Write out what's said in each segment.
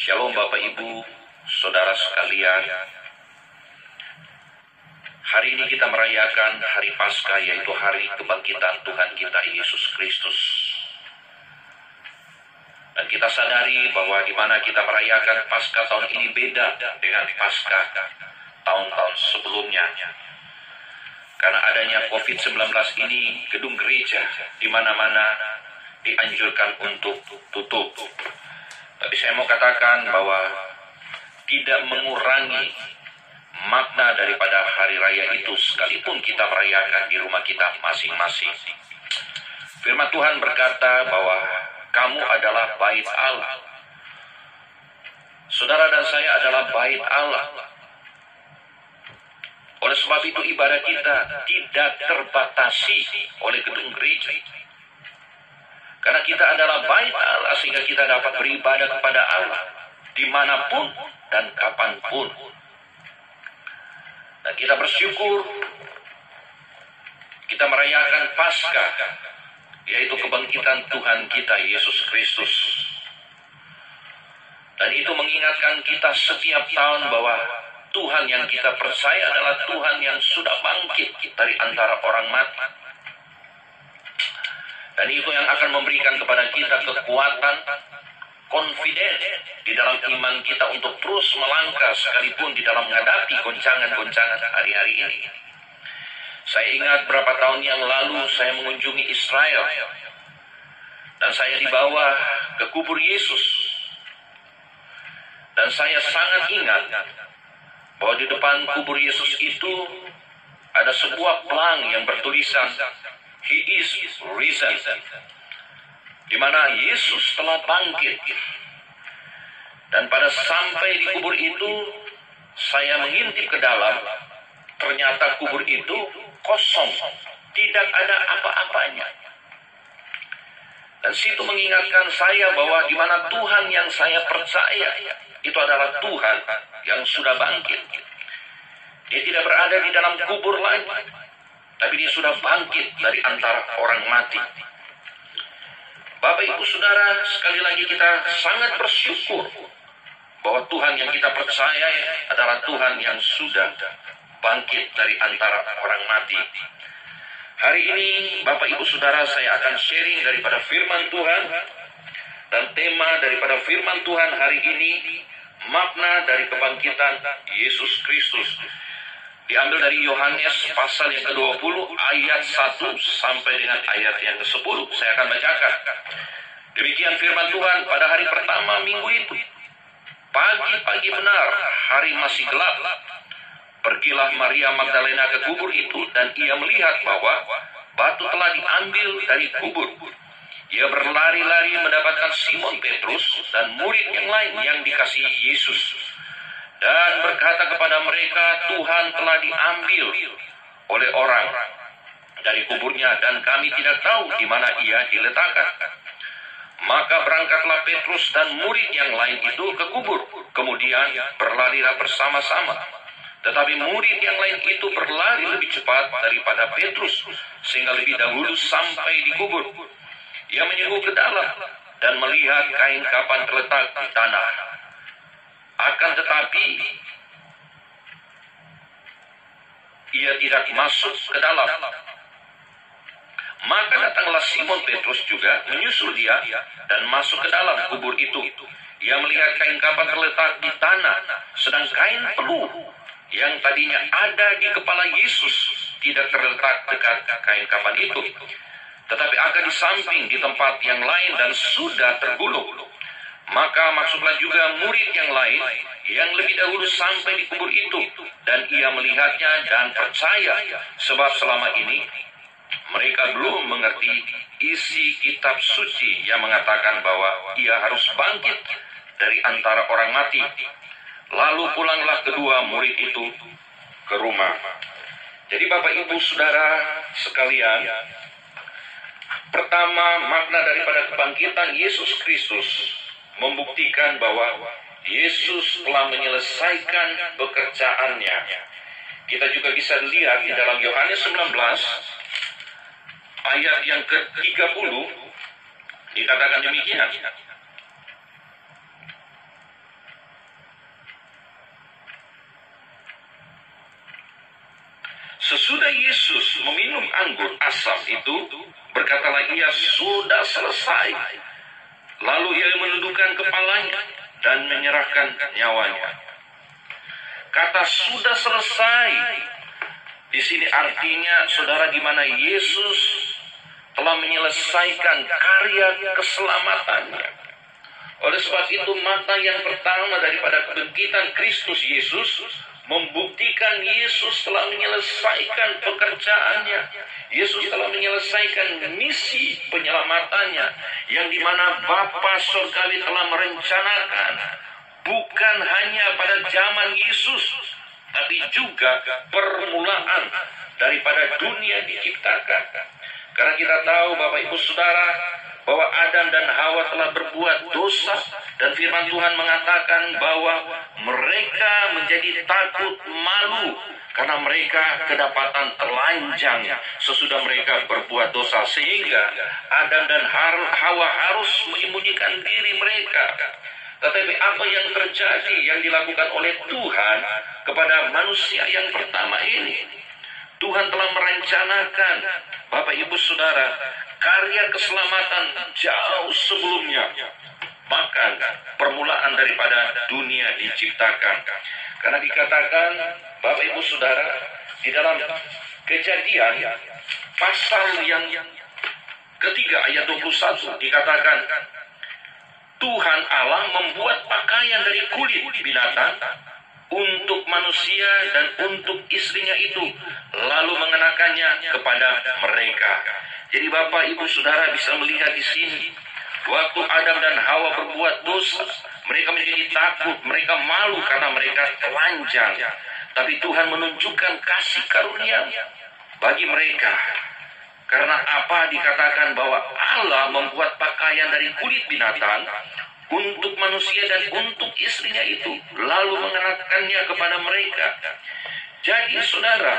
Shalom Bapak Ibu, Saudara sekalian. Hari ini kita merayakan Hari Paskah, yaitu Hari Kebangkitan Tuhan kita Yesus Kristus. Dan kita sadari bahwa di mana kita merayakan Paskah tahun ini beda dengan Paskah tahun-tahun sebelumnya. Karena adanya COVID-19 ini, gedung gereja di mana-mana dianjurkan untuk tutup. Tapi saya mau katakan bahwa tidak mengurangi makna daripada hari raya itu sekalipun kita merayakan di rumah kita masing-masing. Firman Tuhan berkata bahwa kamu adalah bait Allah. Saudara dan saya adalah bait Allah. Oleh sebab itu ibadah kita tidak terbatasi oleh gedung gereja. Karena kita adalah bait Allah, sehingga kita dapat beribadah kepada Allah dimanapun dan kapanpun. Dan kita bersyukur kita merayakan Paskah, kebangkitan Tuhan kita Yesus Kristus. Dan itu mengingatkan kita setiap tahun bahwa Tuhan yang kita percaya adalah Tuhan yang sudah bangkit dari antara orang mati. Dan itu yang akan memberikan kepada kita kekuatan, confident di dalam iman kita untuk terus melangkah sekalipun di dalam menghadapi goncangan-goncangan hari-hari ini. Saya ingat berapa tahun yang lalu saya mengunjungi Israel. Dan saya dibawa ke kubur Yesus. Dan saya sangat ingat bahwa di depan kubur Yesus itu ada sebuah pelang yang bertulisan He is risen, di mana Yesus telah bangkit. Dan pada sampai di kubur itu, saya mengintip ke dalam, ternyata kubur itu kosong, tidak ada apa-apanya. Dan situ mengingatkan saya bahwa di mana Tuhan yang saya percaya itu adalah Tuhan yang sudah bangkit. Dia tidak berada di dalam kubur lagi, tapi dia sudah bangkit dari antara orang mati. Bapak Ibu Saudara, sekali lagi kita sangat bersyukur bahwa Tuhan yang kita percaya adalah Tuhan yang sudah bangkit dari antara orang mati. Hari ini Bapak Ibu Saudara, saya akan sharing daripada firman Tuhan. Dan tema daripada firman Tuhan hari ini, makna dari kebangkitan Yesus Kristus. Diambil dari Yohanes pasal yang ke-20 ayat 1 sampai dengan ayat yang ke-10. Saya akan bacakan. Demikian firman Tuhan pada hari pertama minggu itu. Pagi-pagi benar, hari masih gelap. Pergilah Maria Magdalena ke kubur itu dan ia melihat bahwa batu telah diambil dari kubur. Ia berlari-lari mendapatkan Simon Petrus dan murid yang lain yang dikasihi Yesus. Dan berkata kepada mereka, Tuhan telah diambil oleh orang dari kuburnya dan kami tidak tahu di mana ia diletakkan. Maka berangkatlah Petrus dan murid yang lain itu ke kubur. Kemudian berlarilah bersama-sama. Tetapi murid yang lain itu berlari lebih cepat daripada Petrus, sehingga lebih dahulu sampai di kubur. Ia menyenguk ke dalam dan melihat kain kapan terletak di tanah. Akan tetapi ia tidak masuk ke dalam. Maka datanglah Simon Petrus juga menyusul dia dan masuk ke dalam kubur itu. Ia melihat kain kapan terletak di tanah, sedang kain peluh yang tadinya ada di kepala Yesus tidak terletak dekat kain kapan itu, tetapi agak di samping di tempat yang lain dan sudah tergulung. Maka masuklah juga murid yang lain yang lebih dahulu sampai di kubur itu, dan ia melihatnya dan percaya, sebab selama ini mereka belum mengerti isi kitab suci yang mengatakan bahwa ia harus bangkit dari antara orang mati. Lalu pulanglah kedua murid itu ke rumah. Jadi Bapak Ibu Saudara sekalian, pertama, makna daripada kebangkitan Yesus Kristus membuktikan bahwa Yesus telah menyelesaikan pekerjaannya. Kita juga bisa lihat di dalam Yohanes 19 ayat yang ke-30 dikatakan demikian. Sesudah Yesus meminum anggur asam itu, berkatalah ia, sudah selesai. Lalu ia menundukkan kepalanya dan menyerahkan nyawanya. Kata sudah selesai di sini artinya, saudara, di mana Yesus telah menyelesaikan karya keselamatannya. Oleh sebab itu, makna yang pertama daripada kebangkitan Kristus Yesus membuktikan Yesus telah menyelesaikan pekerjaannya. Yesus telah menyelesaikan misi penyelamatannya, yang dimana Bapa Surgawi telah merencanakan bukan hanya pada zaman Yesus, tapi juga permulaan daripada dunia diciptakan. Karena kita tahu Bapak Ibu Saudara bahwa Adam dan Hawa telah berbuat dosa, dan firman Tuhan mengatakan bahwa mereka menjadi takut malu karena mereka kedapatan telanjang sesudah mereka berbuat dosa, sehingga Adam dan Hawa harus menyembunyikan diri mereka. Tetapi apa yang terjadi yang dilakukan oleh Tuhan kepada manusia yang pertama ini? Tuhan telah merencanakan, Bapak Ibu Saudara, karya keselamatan jauh sebelumnya. Bahkan permulaan daripada dunia diciptakan. Karena dikatakan, Bapak Ibu Saudara, di dalam Kejadian pasal yang ketiga ayat 21 dikatakan, Tuhan Allah membuat pakaian dari kulit binatang untuk manusia dan untuk istrinya itu, lalu mengenakannya kepada mereka. Jadi Bapak Ibu Saudara bisa melihat di sini, waktu Adam dan Hawa berbuat dosa, mereka menjadi takut, mereka malu karena mereka telanjang. Tapi Tuhan menunjukkan kasih karunia bagi mereka. Karena apa dikatakan bahwa Allah membuat pakaian dari kulit binatang untuk manusia dan untuk istrinya itu, lalu mengenakannya kepada mereka. Jadi saudara,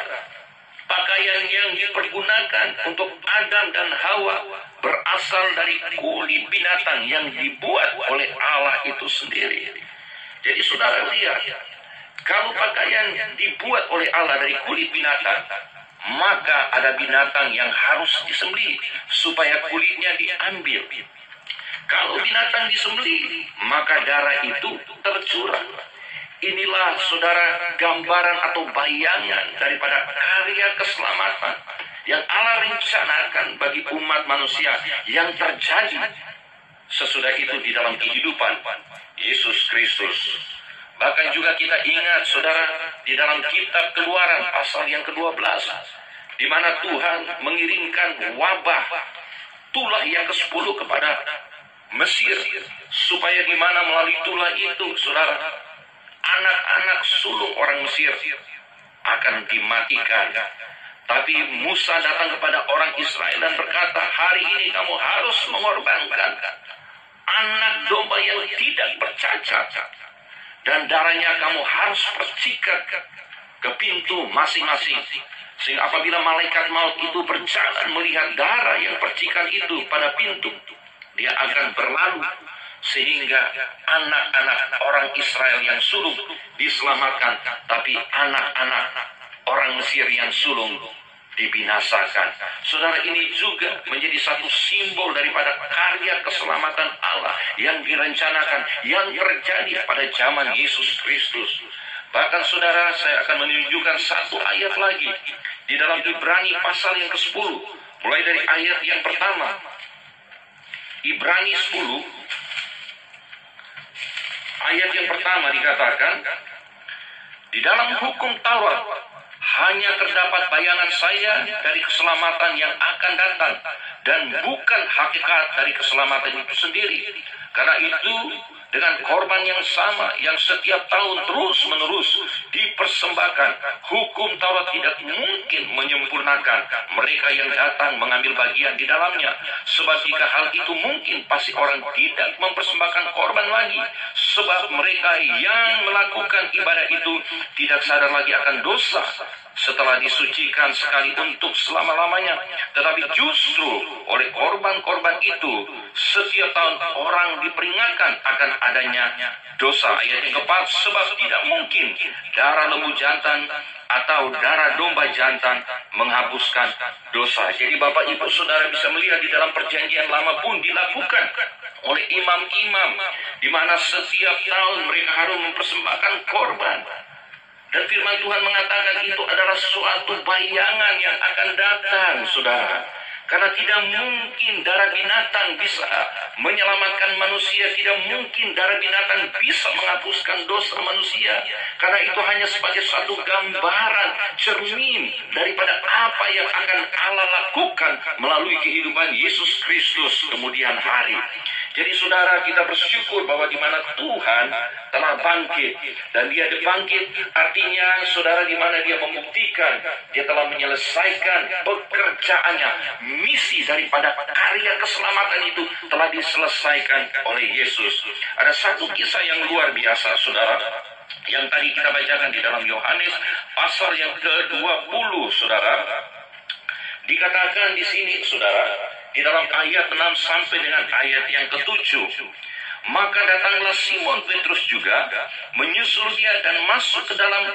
pakaian yang dipergunakan untuk Adam dan Hawa berasal dari kulit binatang yang dibuat oleh Allah itu sendiri. Jadi saudara lihat, kalau pakaian dibuat oleh Allah dari kulit binatang, maka ada binatang yang harus disembelih supaya kulitnya diambil. Kalau binatang disembelih, maka darah itu tercurah. Inilah saudara gambaran atau bayangan daripada karya keselamatan yang Allah rencanakan bagi umat manusia yang terjadi sesudah itu di dalam kehidupan Yesus Kristus. Bahkan juga kita ingat saudara, di dalam kitab Keluaran pasal yang ke-12, di mana Tuhan mengirimkan wabah tulah yang ke-10 kepada Mesir, supaya di mana melalui tulah itu saudara, anak-anak sulung orang Mesir akan dimatikan. Tapi Musa datang kepada orang Israel dan berkata, hari ini kamu harus mengorbankan anak domba yang tidak bercacat, dan darahnya kamu harus percikan ke pintu masing-masing. Sehingga apabila malaikat maut itu berjalan melihat darah yang percikan itu pada pintu, dia akan berlalu, sehingga anak-anak orang Israel yang sulung diselamatkan, tapi anak-anak orang Mesir yang sulung dibinasakan. Saudara, ini juga menjadi satu simbol daripada karya keselamatan Allah yang direncanakan, yang terjadi pada zaman Yesus Kristus. Bahkan saudara, saya akan menunjukkan satu ayat lagi di dalam Ibrani pasal yang ke-10, mulai dari ayat yang pertama. Ibrani 10 ayat yang pertama dikatakan, di dalam hukum Taurat hanya terdapat bayangan saya dari keselamatan yang akan datang, dan bukan hakikat dari keselamatan itu sendiri. Karena itu, dengan korban yang sama yang setiap tahun terus-menerus dipersembahkan, hukum Taurat tidak mungkin menyempurnakan mereka yang datang mengambil bagian di dalamnya. Sebab jika hal itu mungkin, pasti orang tidak mempersembahkan korban lagi. Sebab mereka yang melakukan ibadah itu tidak sadar lagi akan dosa setelah disucikan sekali untuk selama-lamanya. Tetapi justru oleh korban-korban itu, setiap tahun orang diperingatkan akan adanya dosa. Ayat yang keempat, sebab tidak mungkin darah lembu jantan atau darah domba jantan menghapuskan dosa. Jadi Bapak Ibu Saudara bisa melihat di dalam perjanjian lama pun dilakukan oleh imam-imam, di mana setiap tahun mereka harus mempersembahkan korban. Dan firman Tuhan mengatakan itu adalah suatu bayangan yang akan datang, saudara. Karena tidak mungkin darah binatang bisa menyelamatkan manusia. Tidak mungkin darah binatang bisa menghapuskan dosa manusia. Karena itu hanya sebagai suatu gambaran, cermin daripada apa yang akan Allah lakukan melalui kehidupan Yesus Kristus kemudian hari. Jadi saudara, kita bersyukur bahwa di mana Tuhan telah bangkit. Dan dia bangkit artinya saudara di mana dia membuktikan dia telah menyelesaikan pekerjaannya. Misi daripada karya keselamatan itu telah diselesaikan oleh Yesus. Ada satu kisah yang luar biasa saudara, yang tadi kita bacakan di dalam Yohanes pasal yang ke-20 saudara. Dikatakan di sini saudara, di dalam ayat 6 sampai dengan ayat yang ke-7. Maka datanglah Simon Petrus juga, menyusul dia dan masuk ke dalam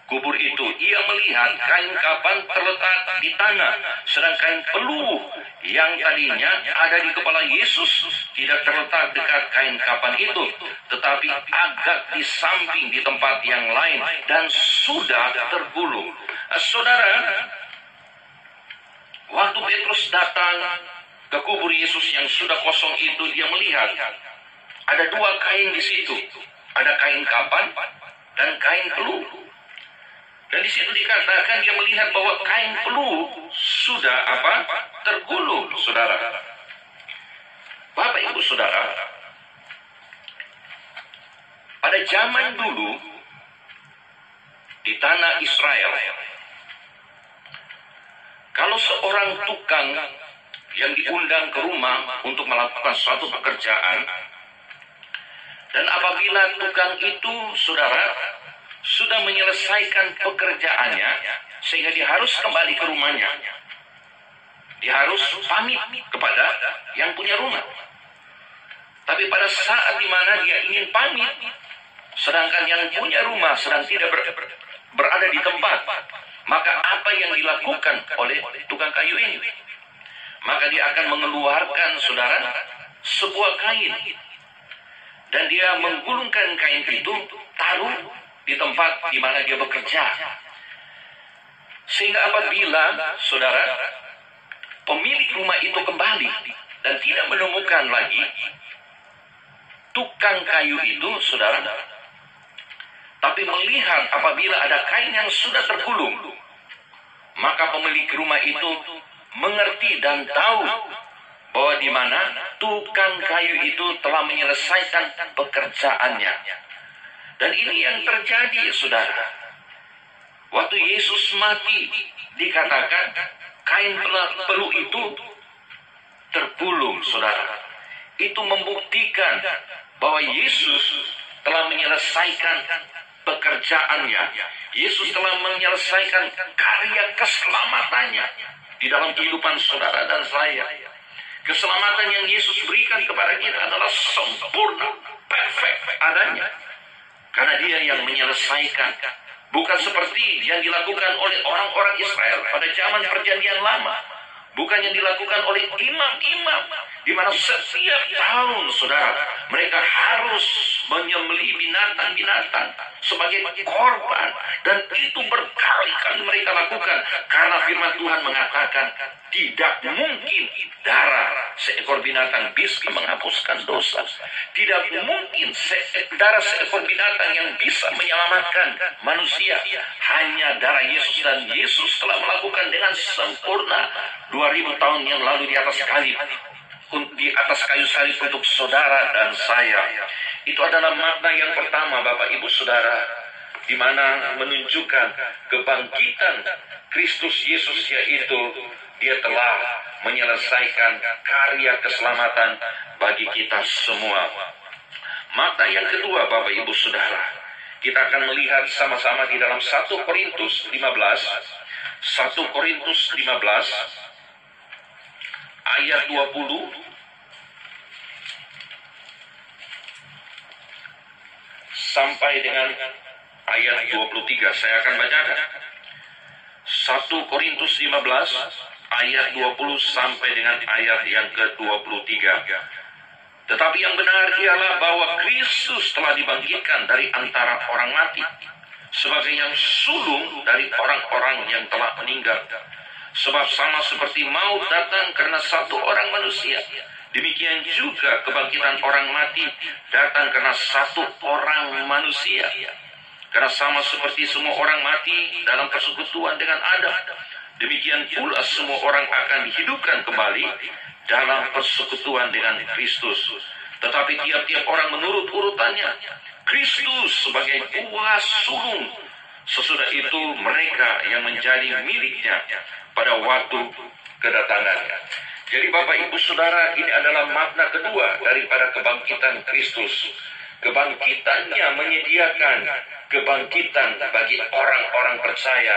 kubur itu. Ia melihat kain kapan terletak di tanah, sedang kain peluh yang tadinya ada di kepala Yesus tidak terletak dekat kain kapan itu, tetapi agak di samping di tempat yang lain dan sudah tergulung. Saudara, waktu Petrus datang ke kubur Yesus yang sudah kosong itu, dia melihat ada dua kain di situ. Ada kain kapan dan kain peluh. Dan di situ dikatakan dia melihat bahwa kain peluh sudah tergulung, saudara. Bapak Ibu Saudara, pada zaman dulu di tanah Israel, kalau seorang tukang yang diundang ke rumah untuk melakukan suatu pekerjaan, dan apabila tukang itu, saudara, sudah menyelesaikan pekerjaannya, sehingga dia harus kembali ke rumahnya, dia harus pamit kepada yang punya rumah. Tapi pada saat dimana dia ingin pamit, sedangkan yang punya rumah sedang tidak berada di tempat, maka apa yang dilakukan oleh tukang kayu ini? Maka dia akan mengeluarkan, saudara, sebuah kain. Dan dia menggulungkan kain itu, taruh di tempat di mana dia bekerja. Sehingga apabila, saudara, pemilik rumah itu kembali dan tidak menemukan lagi tukang kayu itu, saudara, tapi melihat apabila ada kain yang sudah tergulung, maka pemilik rumah itu mengerti dan tahu bahwa di mana tukang kayu itu telah menyelesaikan pekerjaannya. Dan ini yang terjadi, saudara. Waktu Yesus mati, dikatakan kain peluh itu tergulung, saudara. Itu membuktikan bahwa Yesus telah menyelesaikan pekerjaannya. Yesus telah menyelesaikan karya keselamatannya di dalam kehidupan saudara dan saya. Keselamatan yang Yesus berikan kepada kita adalah sempurna, perfect adanya. Karena dia yang menyelesaikan. Bukan seperti yang dilakukan oleh orang-orang Israel pada zaman perjanjian lama. Bukan yang dilakukan oleh imam-imam, di mana setiap tahun, saudara, mereka harus menyembelih binatang-binatang sebagai korban. Dan itu berkali-kali mereka lakukan, karena firman Tuhan mengatakan tidak mungkin darah seekor binatang bisa menghapuskan dosa. Tidak mungkin darah seekor binatang yang bisa menyelamatkan manusia. Hanya darah Yesus, dan Yesus telah melakukan dengan sempurna 2000 tahun yang lalu di atas kayu salib untuk saudara dan saya. Itu adalah makna yang pertama, Bapak Ibu Saudara, di mana menunjukkan kebangkitan Kristus Yesus, yaitu dia telah menyelesaikan karya keselamatan bagi kita semua. Makna yang kedua, Bapak Ibu Saudara, kita akan melihat sama-sama di dalam 1 Korintus 15. 1 Korintus 15 ayat 20 sampai dengan ayat 23. Saya akan bacakan 1 Korintus 15 ayat 20 sampai dengan ayat yang ke-23. Tetapi yang benar ialah bahwa Kristus telah dibangkitkan dari antara orang mati, sebagai yang sulung dari orang-orang yang telah meninggal. Sebab sama seperti maut datang karena satu orang manusia, demikian juga kebangkitan orang mati datang karena satu orang manusia. Karena sama seperti semua orang mati dalam persekutuan dengan Adam, demikian pula semua orang akan dihidupkan kembali dalam persekutuan dengan Kristus. Tetapi tiap-tiap orang menurut urutannya. Kristus sebagai buah sulung. Sesudah itu mereka yang menjadi miliknya pada waktu kedatangannya. Jadi Bapak Ibu Saudara, ini adalah makna kedua daripada kebangkitan Kristus. Kebangkitannya menyediakan kebangkitan bagi orang-orang percaya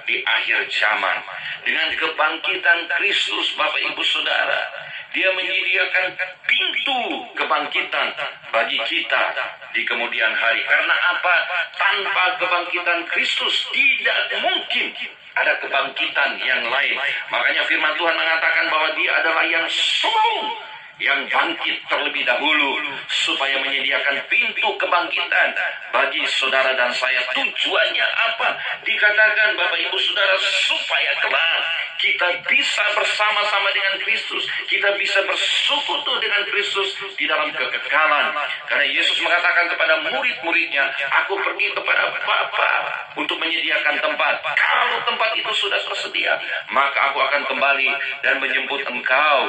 di akhir zaman. Dengan kebangkitan Kristus, Bapak Ibu Saudara, Dia menyediakan pintu kebangkitan bagi kita di kemudian hari. Karena apa? Tanpa kebangkitan Kristus tidak mungkin ada kebangkitan yang lain. Makanya firman Tuhan mengatakan bahwa Dia adalah yang sulung, yang bangkit terlebih dahulu, supaya menyediakan pintu kebangkitan bagi saudara dan saya. Tujuannya apa? Dikatakan Bapak Ibu Saudara, supaya kelak kita bisa bersama-sama dengan Kristus, kita bisa bersekutu dengan Kristus di dalam kekekalan. Karena Yesus mengatakan kepada murid-muridnya, aku pergi kepada Bapa untuk menyediakan tempat. Kalau tempat itu sudah tersedia, maka aku akan kembali dan menjemput engkau.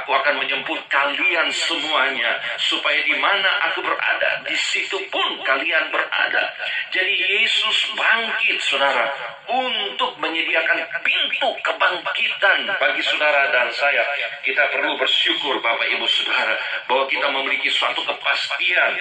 Aku akan menjemput kalian semuanya, supaya di mana aku berada, di situ pun kalian berada. Jadi Yesus bangkit, saudara, untuk menyediakan pintu kebangkitan bagi saudara dan saya. Kita perlu bersyukur Bapak Ibu Saudara, bahwa kita memiliki suatu kepastian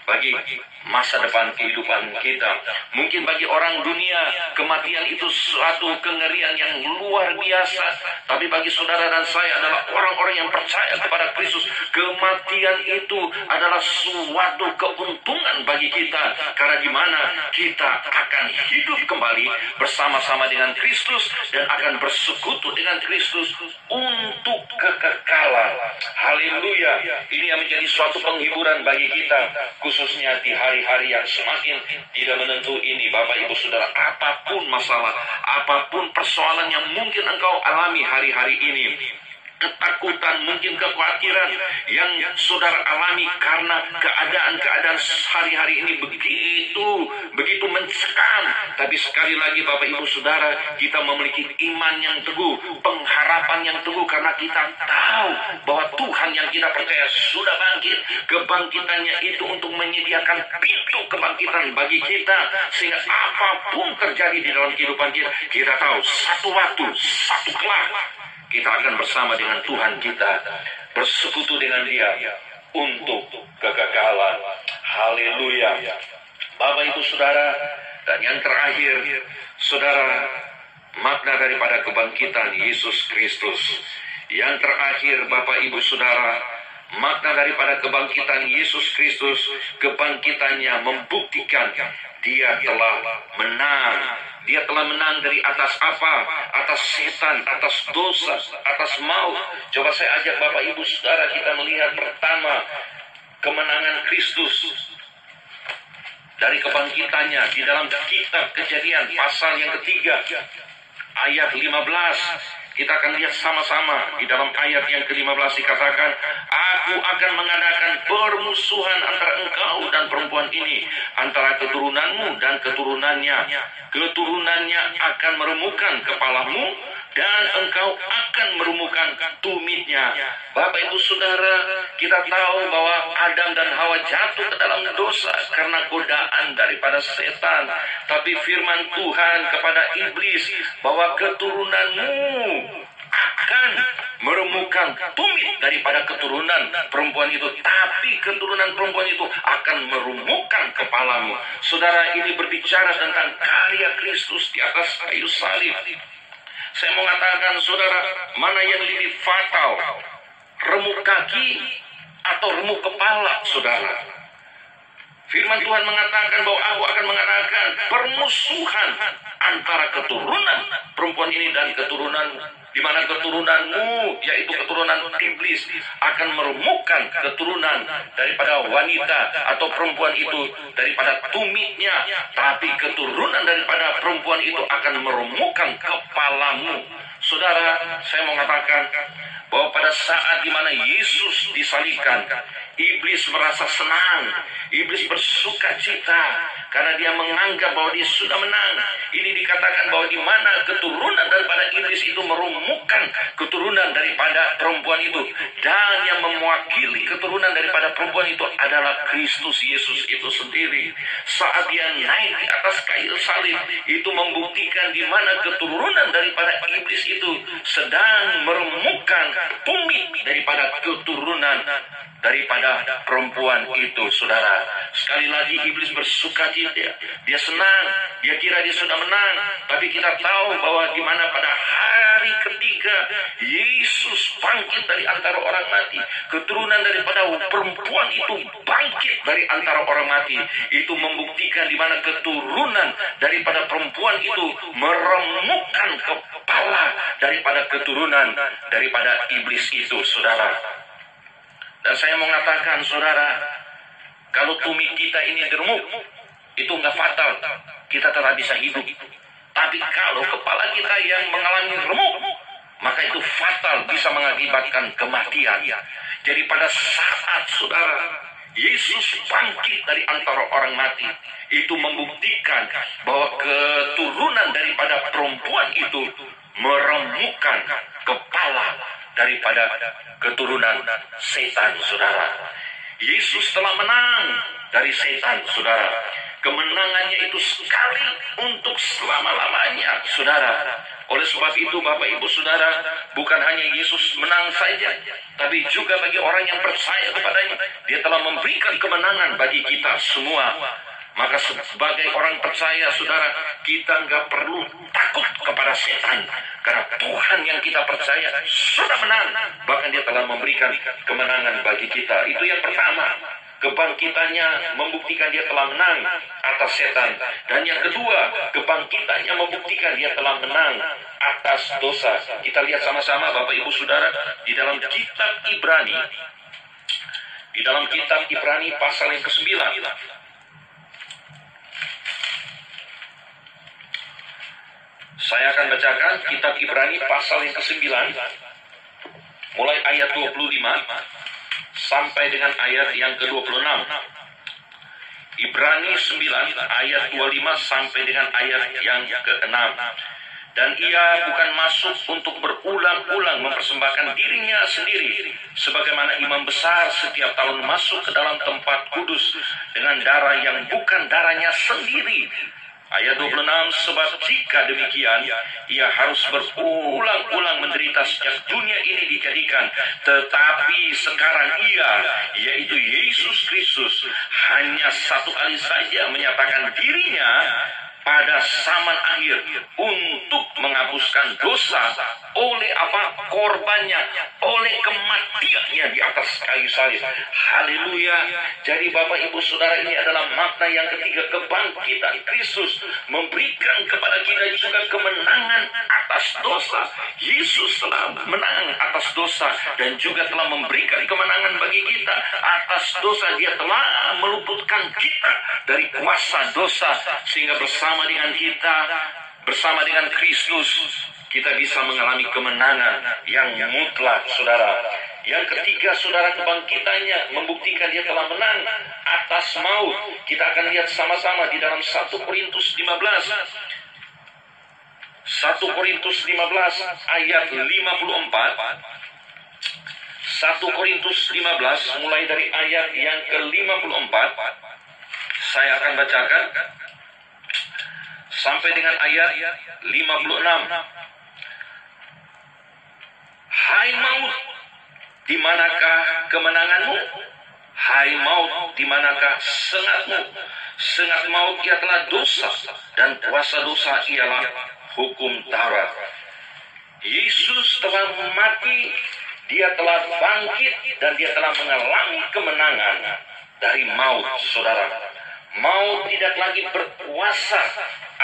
bagi masa depan kehidupan kita. Mungkin bagi orang dunia, kematian itu suatu kengerian yang luar biasa. Tapi bagi saudara dan saya adalah orang-orang yang percaya kepada Kristus, kematian itu adalah suatu keuntungan bagi kita. Karena di mana kita akan hidup kembali bersama-sama dengan Kristus dan akan bersekutu dengan Kristus untuk kekekalan. Haleluya. Ini yang menjadi suatu penghiburan bagi kita, khususnya di hari-hari yang semakin tidak menentu ini. Bapak Ibu Saudara, apapun masalah, apapun persoalan yang mungkin engkau alami hari-hari ini, ketakutan, mungkin kekhawatiran yang saudara alami karena keadaan-keadaan hari-hari ini begitu mencekam. Tapi sekali lagi Bapak Ibu Saudara, kita memiliki iman yang teguh, pengharapan yang teguh, karena kita tahu bahwa Tuhan yang kita percaya sudah bangkit. Kebangkitannya itu untuk menyediakan pintu kebangkitan bagi kita, sehingga apapun terjadi di dalam kehidupan kita, kita tahu satu waktu, satu kelak kita akan bersama dengan Tuhan kita, bersekutu dengan Dia untuk kekekalan. Haleluya. Bapak Ibu Saudara, dan yang terakhir, saudara, makna daripada kebangkitan Yesus Kristus. Yang terakhir Bapak Ibu Saudara, makna daripada kebangkitan Yesus Kristus, kebangkitannya membuktikan Dia telah menang. Dia telah menang dari atas apa? Atas setan, atas dosa, atas maut. Coba saya ajak Bapak Ibu Saudara kita melihat pertama kemenangan Kristus dari kebangkitannya di dalam kitab Kejadian pasal yang ketiga ayat 15. Kita akan lihat sama-sama di dalam ayat yang ke-15 dikatakan, aku akan mengadakan permusuhan antara engkau dan perempuan ini, antara keturunanmu dan keturunannya. Keturunannya akan meremukkan kepalamu, dan engkau akan meremukkan tumitnya. Bapak Ibu Saudara, kita tahu bahwa Adam dan Hawa jatuh ke dalam dosa karena godaan daripada setan. Tapi firman Tuhan kepada iblis bahwa keturunanmu akan meremukkan tumit daripada keturunan perempuan itu, tapi keturunan perempuan itu akan meremukkan kepalamu. Saudara, ini berbicara tentang karya Kristus di atas kayu salib. Saya mau katakan, saudara, mana yang lebih fatal, remuk kaki atau remuk kepala, saudara? Firman Tuhan mengatakan bahwa aku akan mengadakan permusuhan antara keturunan perempuan ini dan keturunan, di mana keturunanmu, yaitu keturunan iblis, akan meremukkan keturunan daripada wanita atau perempuan itu daripada tumitnya, tapi keturunan daripada perempuan itu akan meremukkan kepalamu. Saudara, saya mau katakan bahwa pada saat di mana Yesus disalibkan, iblis merasa senang, iblis bersuka cita karena dia menganggap bahwa dia sudah menang. Ini dikatakan bahwa di mana keturunan daripada iblis itu merumukkan keturunan daripada perempuan itu, dan yang mewakili keturunan daripada perempuan itu adalah Kristus Yesus itu sendiri. Saat dia naik di atas kayu salib, itu membuktikan di mana keturunan daripada iblis itu sedang meremukkan tumit daripada keturunan daripada perempuan itu, saudara. Sekali lagi iblis bersuka cita, dia senang, dia kira dia sudah menang. Tapi kita tahu bahwa di mana pada hari ketiga Yesus bangkit dari antara orang mati, keturunan daripada perempuan itu bangkit dari antara orang mati. Itu membuktikan di mana keturunan daripada perempuan itu meremukkan kepala daripada keturunan daripada iblis itu, saudara. Dan saya mau mengatakan, saudara, kalau tumit kita ini remuk, itu nggak fatal, kita tetap bisa hidup. Tapi kalau kepala kita yang mengalami remuk, maka itu fatal, bisa mengakibatkan kematian. Jadi pada saat saudara Yesus bangkit dari antara orang mati, itu membuktikan bahwa keturunan daripada perempuan itu meremukkan kepala daripada keturunan setan, saudara. Yesus telah menang dari setan, saudara. Kemenangannya itu sekali untuk selama-lamanya, saudara. Oleh sebab itu, Bapak Ibu Saudara, bukan hanya Yesus menang saja, tapi juga bagi orang yang percaya kepadanya, dia telah memberikan kemenangan bagi kita semua. Maka sebagai orang percaya, saudara, kita nggak perlu takut kepada setan, karena Tuhan yang kita percaya sudah menang. Bahkan dia telah memberikan kemenangan bagi kita. Itu yang pertama, kebangkitannya membuktikan dia telah menang atas setan. Dan yang kedua, kebangkitannya membuktikan dia telah menang atas dosa. Kita lihat sama-sama, Bapak Ibu Saudara, di dalam kitab Ibrani, pasal yang ke-9. Saya akan bacakan kitab Ibrani pasal yang ke-9, mulai ayat 25 sampai dengan ayat yang ke-26. Ibrani 9 ayat 25 sampai dengan ayat yang ke-6. Dan ia bukan masuk untuk berulang-ulang mempersembahkan dirinya sendiri, sebagaimana imam besar setiap tahun masuk ke dalam tempat kudus dengan darah yang bukan darahnya sendiri. Ayat 26, sebab jika demikian, ia harus berulang-ulang menderita sejak dunia ini dijadikan. Tetapi sekarang ia, yaitu Yesus Kristus, hanya satu kali saja menyatakan dirinya pada zaman akhir untuk menghapuskan dosa oleh apa? Korbannya, oleh kematiannya di atas kayu salib. Haleluya. Jadi Bapak Ibu Saudara, ini adalah makna yang ketiga, kebangkitan Kristus memberikan kepada kita juga kemenangan atas dosa. Yesus telah menang atas dosa dan juga telah memberikan kemenangan bagi kita atas dosa. Dia telah meluputkan kita dari kuasa dosa, sehingga bersama dengan kita, bersama dengan Kristus, kita bisa mengalami kemenangan yang mutlak, saudara. Yang ketiga, saudara, kebangkitannya membuktikan dia telah menang atas maut. Kita akan lihat sama-sama di dalam 1 Korintus 15. 1 Korintus 15 ayat 54. 1 Korintus 15 mulai dari ayat yang ke-54. Saya akan bacakan sampai dengan ayat 56. Hai maut, di manakah kemenanganmu? Hai maut, di manakah sengatmu? Sengat maut ialah dosa, dan kuasa dosa ialah hukum Taurat. Yesus telah mati, dia telah bangkit, dan dia telah mengalami kemenangan dari maut, saudara. Maut tidak lagi berkuasa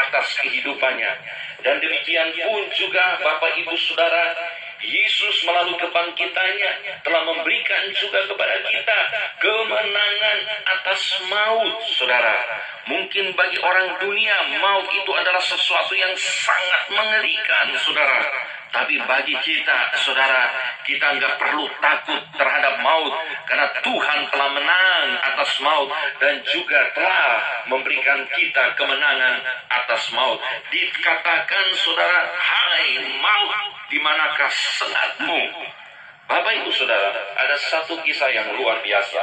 atas kehidupannya. Dan demikian pun juga Bapak Ibu Saudara, Yesus melalui kebangkitannya telah memberikan juga kepada kita kemenangan atas maut, saudara. Mungkin bagi orang dunia, maut itu adalah sesuatu yang sangat mengerikan, saudara. Tapi bagi kita, saudara, kita nggak perlu takut terhadap maut, karena Tuhan telah menang atas maut dan juga telah memberikan kita kemenangan atas maut. Dikatakan, saudara, hai maut, di manakah sengatmu? Bapak Ibu Saudara, ada satu kisah yang luar biasa.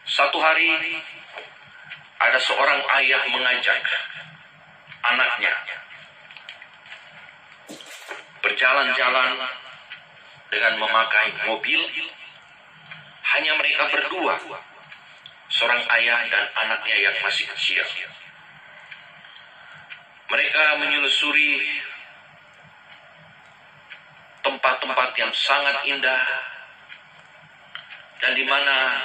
Satu hari, ada seorang ayah mengajak anaknya berjalan-jalan dengan memakai mobil. Hanya mereka berdua, seorang ayah dan anaknya yang masih kecil. Mereka menyusuri tempat-tempat yang sangat indah, dan di mana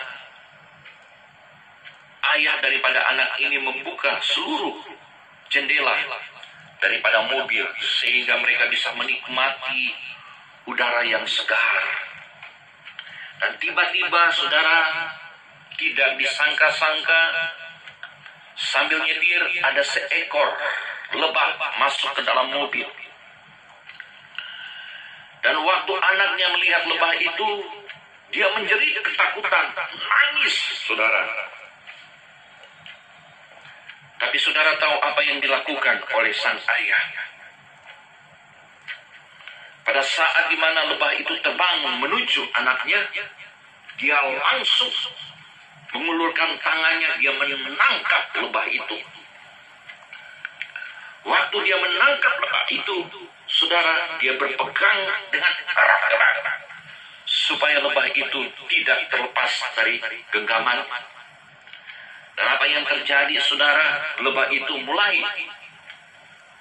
ayah daripada anak ini membuka seluruh jendela daripada mobil, sehingga mereka bisa menikmati udara yang segar. Dan tiba-tiba, saudara, tidak disangka-sangka, sambil nyetir ada seekor lebah masuk ke dalam mobil. Dan waktu anaknya melihat lebah itu, dia menjerit ketakutan, nangis, saudara. Tapi saudara tahu apa yang dilakukan oleh sang ayah? Pada saat di mana lebah itu terbang menuju anaknya, dia langsung mengulurkan tangannya, dia menangkap lebah itu. Waktu dia menangkap lebah itu, saudara, dia berpegang dengan erat-erat supaya lebah itu tidak terlepas dari genggaman. Dan apa yang terjadi, saudara? Lebah itu mulai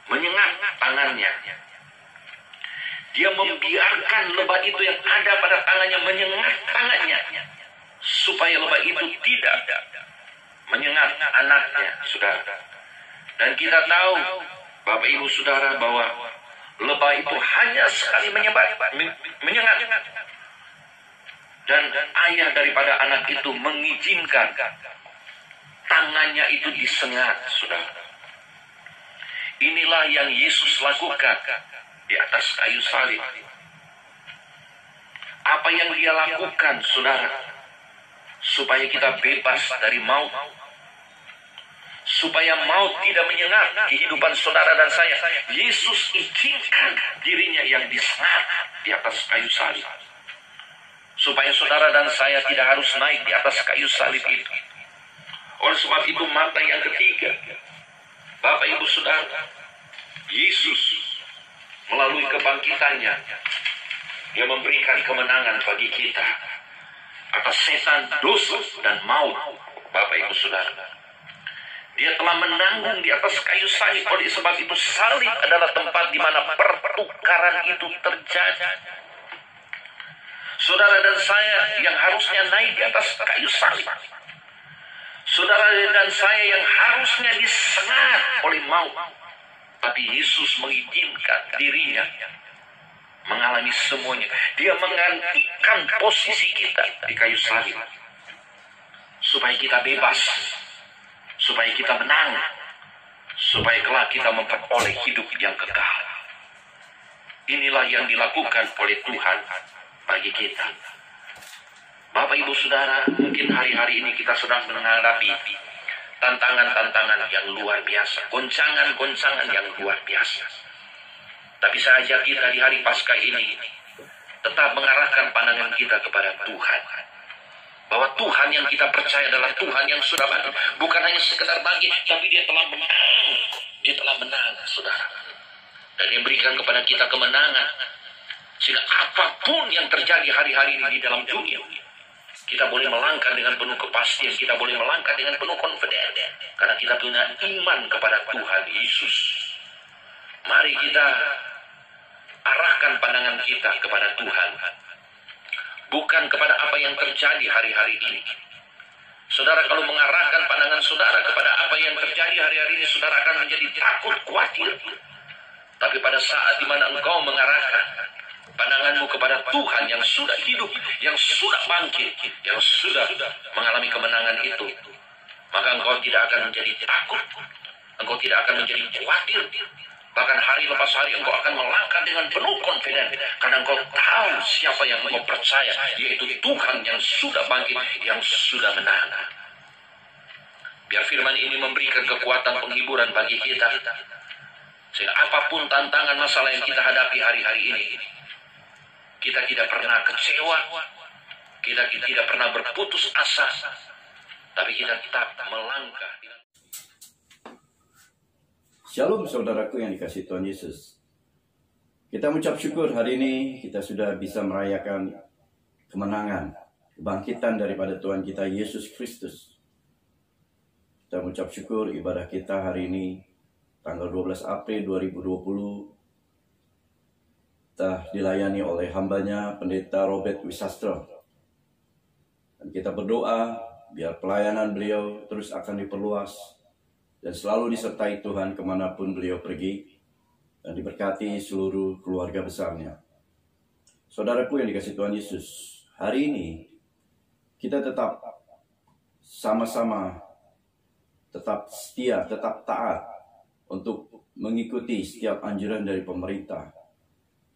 menyengat tangannya. Dia membiarkan lebah itu yang ada pada tangannya menyengat tangannya, supaya lebah itu tidak menyengat anaknya, saudara. Dan kita tahu, Bapak Ibu Saudara, bahwa lebah itu hanya sekali menyengat. Dan ayah daripada anak itu mengizinkan tangannya itu disengat, saudara. Inilah yang Yesus lakukan di atas kayu salib. Apa yang dia lakukan, saudara, supaya kita bebas dari maut, supaya maut tidak menyengat kehidupan saudara dan saya. Yesus izinkan dirinya yang disengat di atas kayu salib, supaya saudara dan saya tidak harus naik di atas kayu salib itu. Oleh sebab itu, mata yang ketiga, Bapak Ibu Saudara, Yesus melalui kebangkitannya, dia memberikan kemenangan bagi kita atas setan, dosa, dan maut. Bapak Ibu Saudara, dia telah menanggung di atas kayu salib. Oleh sebab itu, salib adalah tempat di mana pertukaran itu terjadi. Saudara dan saya yang harusnya naik di atas kayu salib, saudara dan saya yang harusnya disengat oleh maut, tapi Yesus mengizinkan dirinya mengalami semuanya. Dia menggantikan posisi kita di kayu salib, supaya kita bebas, supaya kita menang, supaya kelak kita memperoleh hidup yang kekal. Inilah yang dilakukan oleh Tuhan bagi kita. Bapak Ibu Saudara, mungkin hari-hari ini kita sedang menghadapi tantangan-tantangan yang luar biasa, goncangan-goncangan yang luar biasa. Tapi saya ajak kita di hari Paskah ini tetap mengarahkan pandangan kita kepada Tuhan. Bahwa Tuhan yang kita percaya adalah Tuhan yang sudah bangkit. Bukan hanya sekedar bangkit, tapi dia telah menang. Dia telah menang, saudara. Dan dia berikan kepada kita kemenangan. Sehingga apapun yang terjadi hari-hari ini di dalam dunia, kita boleh melangkah dengan penuh kepastian. Kita boleh melangkah dengan penuh confidence. Karena kita punya iman kepada Tuhan Yesus. Mari kita arahkan pandangan kita kepada Tuhan, bukan kepada apa yang terjadi hari-hari ini. Saudara, kalau mengarahkan pandangan saudara kepada apa yang terjadi hari-hari ini, saudara akan menjadi takut, khawatir. Tapi pada saat di mana engkau mengarahkan pandanganmu kepada Tuhan yang sudah hidup, yang sudah bangkit, yang sudah mengalami kemenangan itu, maka engkau tidak akan menjadi takut, engkau tidak akan menjadi khawatir, Bahkan hari lepas hari engkau akan melangkah dengan penuh confident. Karena engkau tahu siapa yang engkau percaya. Yaitu Tuhan yang sudah bangkit, yang sudah menang. Biar firman ini memberikan kekuatan penghiburan bagi kita. Sehingga apapun tantangan masalah yang kita hadapi hari-hari ini, kita tidak pernah kecewa. Kita tidak pernah berputus asa. Tapi kita tetap melangkah. Shalom saudaraku yang dikasihi Tuhan Yesus. Kita mengucap syukur hari ini kita sudah bisa merayakan kemenangan, kebangkitan daripada Tuhan kita Yesus Kristus. Kita mengucap syukur ibadah kita hari ini tanggal 12 April 2020 telah dilayani oleh hambanya Pendeta Robert Wisastro. Dan kita berdoa biar pelayanan beliau terus akan diperluas dan selalu disertai Tuhan kemanapun beliau pergi, dan diberkati seluruh keluarga besarnya. Saudaraku yang dikasihi Tuhan Yesus, hari ini kita tetap sama-sama, tetap setia, tetap taat untuk mengikuti setiap anjuran dari pemerintah.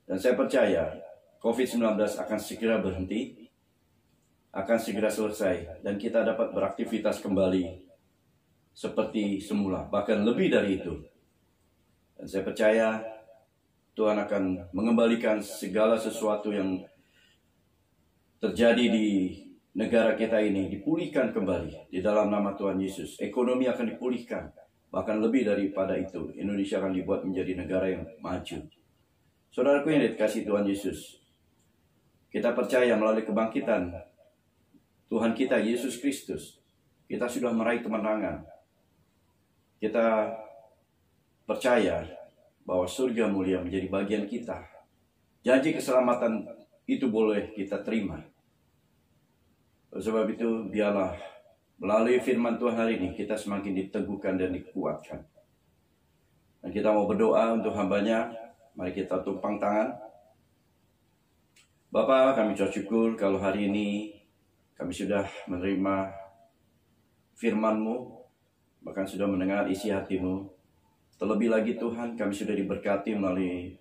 Dan saya percaya COVID-19 akan segera berhenti, akan segera selesai, dan kita dapat beraktivitas kembali seperti semula, bahkan lebih dari itu. Dan saya percaya Tuhan akan mengembalikan segala sesuatu yang terjadi di negara kita ini, dipulihkan kembali di dalam nama Tuhan Yesus. Ekonomi akan dipulihkan, bahkan lebih daripada itu. Indonesia akan dibuat menjadi negara yang maju. Saudaraku yang dikasihi Tuhan Yesus, kita percaya melalui kebangkitan Tuhan kita Yesus Kristus, kita sudah meraih kemenangan. Kita percaya bahwa surga mulia menjadi bagian kita. Janji keselamatan itu boleh kita terima. Oleh sebab itu, biarlah melalui firman Tuhan hari ini kita semakin diteguhkan dan dikuatkan. Dan kita mau berdoa untuk hambanya. Mari kita tumpang tangan. Bapa, kami ucap syukur kalau hari ini kami sudah menerima firman-Mu, bahkan sudah mendengar isi hati-Mu. Terlebih lagi Tuhan, kami sudah diberkati melalui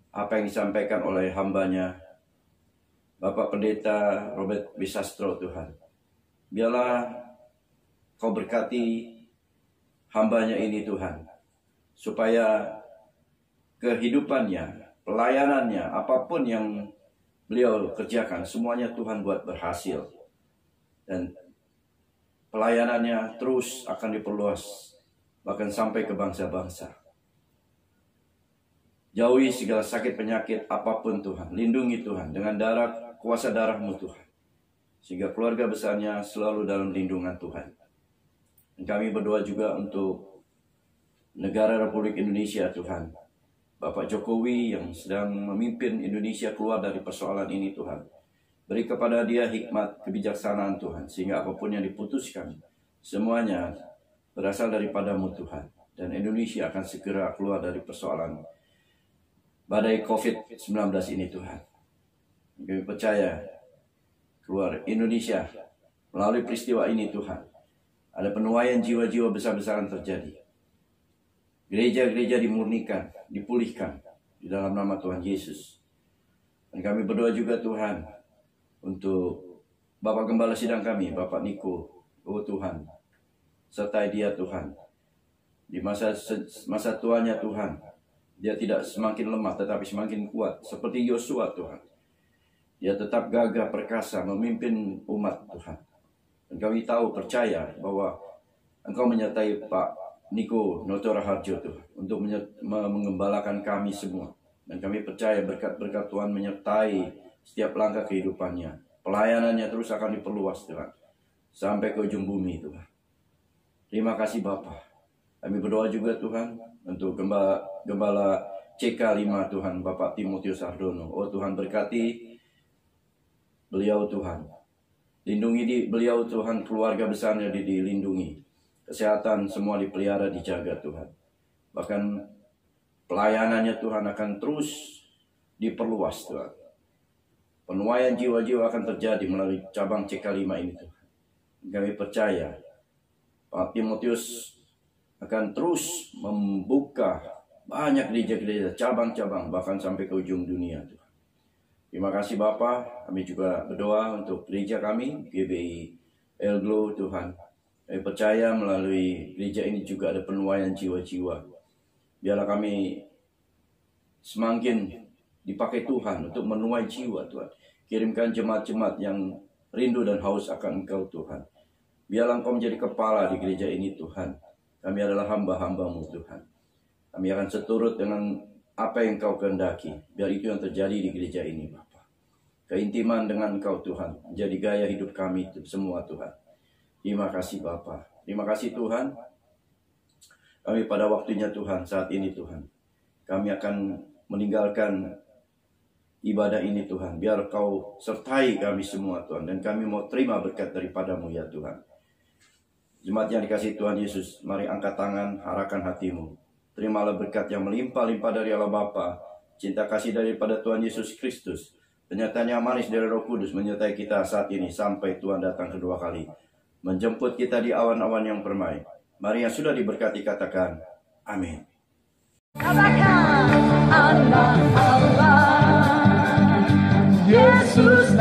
apa yang disampaikan oleh hambanya, Bapak Pendeta Robert Wisastro Tuhan. Biarlah Kau berkati hambanya ini Tuhan, supaya kehidupannya, pelayanannya, apapun yang beliau kerjakan, semuanya Tuhan buat berhasil. Dan pelayanannya terus akan diperluas, bahkan sampai ke bangsa-bangsa. Jauhi segala sakit penyakit apapun Tuhan. Lindungi Tuhan dengan kuasa darah-Mu Tuhan. Sehingga keluarga besarnya selalu dalam lindungan Tuhan. Dan kami berdoa juga untuk negara Republik Indonesia Tuhan. Bapak Jokowi yang sedang memimpin Indonesia keluar dari persoalan ini Tuhan. Beri kepada dia hikmat kebijaksanaan Tuhan, sehingga apapun yang diputuskan, semuanya berasal daripada-Mu Tuhan. Dan Indonesia akan segera keluar dari persoalan badai COVID-19 ini Tuhan. Kami percaya keluar Indonesia melalui peristiwa ini Tuhan. Ada penuaian jiwa-jiwa besar-besaran terjadi. Gereja-gereja dimurnikan, dipulihkan di dalam nama Tuhan Yesus. Dan kami berdoa juga Tuhan untuk Bapak Gembala Sidang kami, Bapak Niko. Oh Tuhan, sertai dia Tuhan. Di masa tuanya Tuhan, dia tidak semakin lemah tetapi semakin kuat. Seperti Yosua Tuhan. Dia tetap gagah perkasa memimpin umat Tuhan. Dan kami tahu, percaya bahwa Engkau menyertai Pak Niko Noto Raharjo Tuhan, untuk mengembalakan kami semua. Dan kami percaya berkat-berkat Tuhan menyertai setiap langkah kehidupannya. Pelayanannya terus akan diperluas Tuhan, sampai ke ujung bumi Tuhan. Terima kasih Bapa. Kami berdoa juga Tuhan untuk Gembala CK5 Tuhan, Bapak Timotius Ardono. Oh Tuhan, berkati beliau Tuhan. Lindungi beliau Tuhan, keluarga besarnya dilindungi. Kesehatan semua dipelihara, dijaga Tuhan. Bahkan pelayanannya Tuhan akan terus diperluas Tuhan. Penuaian jiwa-jiwa akan terjadi melalui cabang CK5 ini Tuhan. Kami percaya Pak Timotius akan terus membuka Banyak gereja-gereja, cabang-cabang, bahkan sampai ke ujung dunia Tuhan. Terima kasih Bapa. Kami juga berdoa untuk gereja kami, GBI El Glow Tuhan. Kami percaya melalui gereja ini juga ada penuaian jiwa-jiwa. Biarlah kami semakin dipakai Tuhan untuk menuai jiwa Tuhan. Kirimkan jemaat-jemaat yang rindu dan haus akan Engkau Tuhan. Biarlah Engkau menjadi kepala di gereja ini Tuhan. Kami adalah hamba-hamba-Mu Tuhan. Kami akan seturut dengan apa yang Engkau kehendaki. Biar itu yang terjadi di gereja ini Bapa. Keintiman dengan Engkau Tuhan menjadi gaya hidup kami semua Tuhan. Terima kasih Bapa. Terima kasih Tuhan. Kami pada waktunya Tuhan saat ini Tuhan. Kami akan meninggalkan ibadah ini Tuhan. Biar Kau sertai kami semua Tuhan. Dan kami mau terima berkat daripada-Mu ya Tuhan. Jemaat yang dikasihi Tuhan Yesus, mari angkat tangan, arahkan hatimu. Terimalah berkat yang melimpah-limpah dari Allah Bapa, cinta kasih daripada Tuhan Yesus Kristus, penyertaan yang manis dari Roh Kudus menyertai kita saat ini sampai Tuhan datang kedua kali, menjemput kita di awan-awan yang permai. Mari yang sudah diberkati katakan, amin. Katakan anak Allah, Yesus